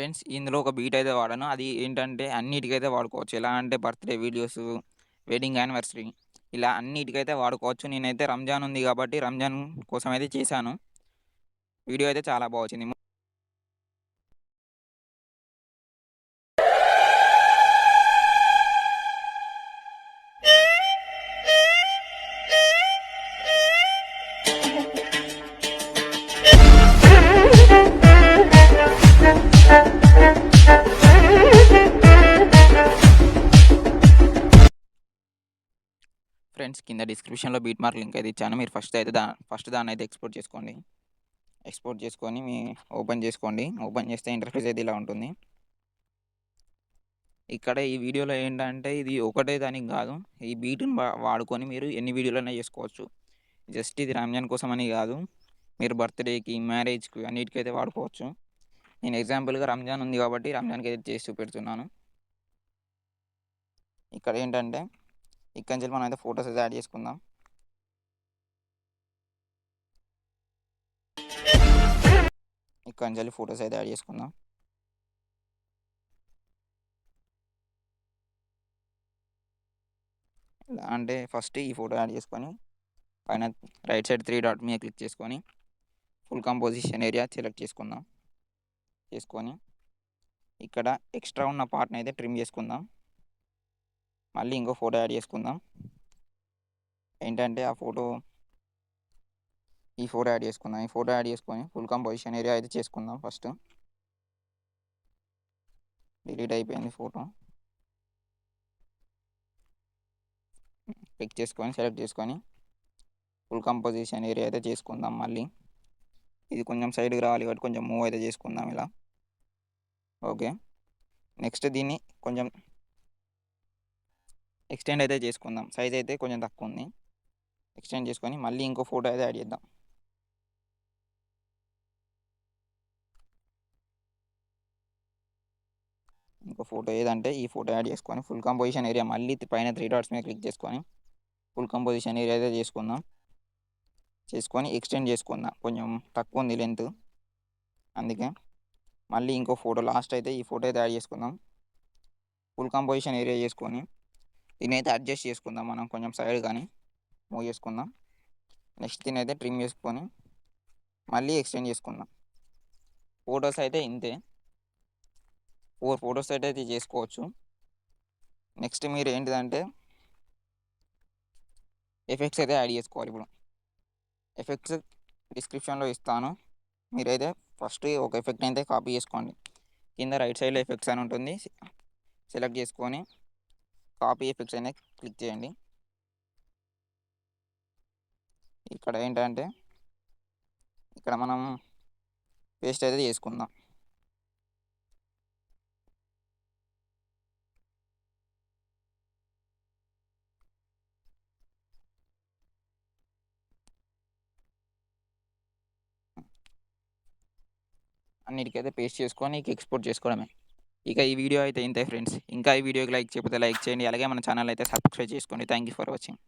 Friends ఇందులో ఒక beat అయితే వాడాను. అది ఏంటంటే అన్నిటికైతే వాడుకోవచ్చు. ఎలా అంటే బర్త్‌డే వీడియోసు, వెడ్డింగ్ యానివర్సరీ ఇలా అన్నిటికైతే వాడుకోవచ్చు. నేనైతే రంజాన్ ఉంది కాబట్టి రంజాన్ కోసం అయితే చేశాను. వీడియో అయితే చాలా బా వచ్చింది. ఫ్రెండ్స్ కింద డిస్క్రిప్షన్‌లో బీట్ మార్క్ లింక్ అయితే ఇచ్చాను. మీరు ఫస్ట్ దాన్నైతే ఎక్స్‌పోర్ట్ చేసుకోండి. ఎక్స్‌పోర్ట్ చేసుకొని ఓపెన్ చేసుకోండి. ఓపెన్ చేస్తే ఇంటర్ఫేస్ అయితే ఇలా ఉంటుంది. ఇక్కడ ఈ వీడియోలో ఏంటంటే ఇది ఒకటే దానికి కాదు. ఈ బీట్‌ని వాడుకొని మీరు ఎన్ని వీడియోలైనా చేసుకోవచ్చు. జస్ట్ ఇది రంజాన్ కోసం అని కాదు. మీరు బర్త్‌డేకి, మ్యారేజ్‌కి అన్నిటికైతే వాడుకోవచ్చు. నేను ఎగ్జాంపుల్‌గా రంజాన్ ఉంది కాబట్టి రంజాన్‌కైతే చేసి చూపెడుతున్నాను. ఇక్కడ ఏంటంటే ఇక్కడి నుంచి మనం అయితే ఫోటోస్ అయితే యాడ్ చేసుకుందాం. ఇక్కడి నుంచి ఫోటోస్ అయితే యాడ్ చేసుకుందాం. ఎలా అంటే ఫస్ట్ ఈ ఫోటో యాడ్ చేసుకొని పైన రైట్ సైడ్ 3 డాట్ మీద క్లిక్ చేసుకొని ఫుల్ కంపోజిషన్ ఏరియా సెలెక్ట్ చేసుకుందాం. చేసుకొని ఇక్కడ ఎక్స్ట్రా ఉన్న పార్ట్‌ని అయితే ట్రిమ్ చేసుకుందాం. మళ్ళీ ఇంకో ఫోటో యాడ్ చేసుకుందాం. ఏంటంటే ఈ ఫోటో యాడ్ చేసుకుందాం. ఈ ఫోటో యాడ్ చేసుకొని ఫుల్ కంపోజిషన్ ఏరియా అయితే చేసుకుందాం ఫస్ట్. డిలీట్ అయిపోయింది ఫోటో. క్లిక్ చేసుకొని సెలెక్ట్ చేసుకొని ఫుల్ కంపోజిషన్ ఏరియా అయితే చేసుకుందాం మళ్ళీ. ఇది కొంచెం సైడ్‌కి రావాలి కాబట్టి కొంచెం మూవ్ అయితే చేసుకుందాం ఇలా. ఓకే. నెక్స్ట్ దీన్ని కొంచెం ఎక్స్టెండ్ అయితే చేసుకుందాం. సైజ్ అయితే కొంచెం తక్కువుంది. ఎక్స్టెండ్ చేసుకొని మళ్ళీ ఇంకో ఫోటో అయితే యాడ్ చేద్దాం. ఇంకో ఫోటో ఏదంటే ఈ ఫోటో యాడ్ చేసుకొని ఫుల్ కంపోజిషన్ ఏరియా మళ్ళీ పైన 3 డాట్స్ మీద క్లిక్ చేసుకొని ఫుల్ కంపోజిషన్ ఏరియా అయితే చేసుకుందాం. చేసుకొని ఎక్స్టెండ్ చేసుకుందాం. కొంచెం తక్కువ ఉంది లెంత్. అందుకే మళ్ళీ ఇంకో ఫోటో లాస్ట్ అయితే ఈ ఫోటో అయితే యాడ్ చేసుకుందాం. ఫుల్ కంపోజిషన్ ఏరియా చేసుకొని దీన్నైతే అడ్జస్ట్ చేసుకుందాం మనం కొంచెం సైడ్ కానీ మూవ్ చేసుకుందాం. నెక్స్ట్ దీన్నైతే ట్రిమ్ చేసుకొని మళ్ళీ ఎక్స్టెండ్ చేసుకుందాం. ఫోటోస్ అయితే ఇంతే. 4 ఫోటోస్ అయితే చేసుకోవచ్చు. నెక్స్ట్ మీరు ఏంటిదంటే ఎఫెక్ట్స్ అయితే యాడ్ చేసుకోవాలి ఇప్పుడు. ఎఫెక్ట్స్ డిస్క్రిప్షన్‌లో ఇస్తాను. మీరైతే ఫస్ట్ ఒక ఎఫెక్ట్‌ని అయితే కాపీ చేసుకోండి. కింద రైట్ సైడ్‌లో ఎఫెక్ట్స్ అని ఉంటుంది. సెలెక్ట్ చేసుకొని కాపీ ఎఫెక్ట్స్ అనేది క్లిక్ చేయండి. ఇక్కడ ఏంటంటే ఇక్కడ మనం పేస్ట్ అయితే చేసుకుందాం. అన్నిటికైతే పేస్ట్ చేసుకొని ఎక్స్‌పోర్ట్ చేసుకోవడమే. ఇక ఈ వీడియో అయితే ఇంతే ఫ్రెండ్స్. ఇంకా ఈ వీడియోకి లైక్ చేయకపోతే లైక్ చేయండి. అలాగే మన ఛానల్ అయితే సబ్స్క్రైబ్ చేసుకోండి. Thank you for watching.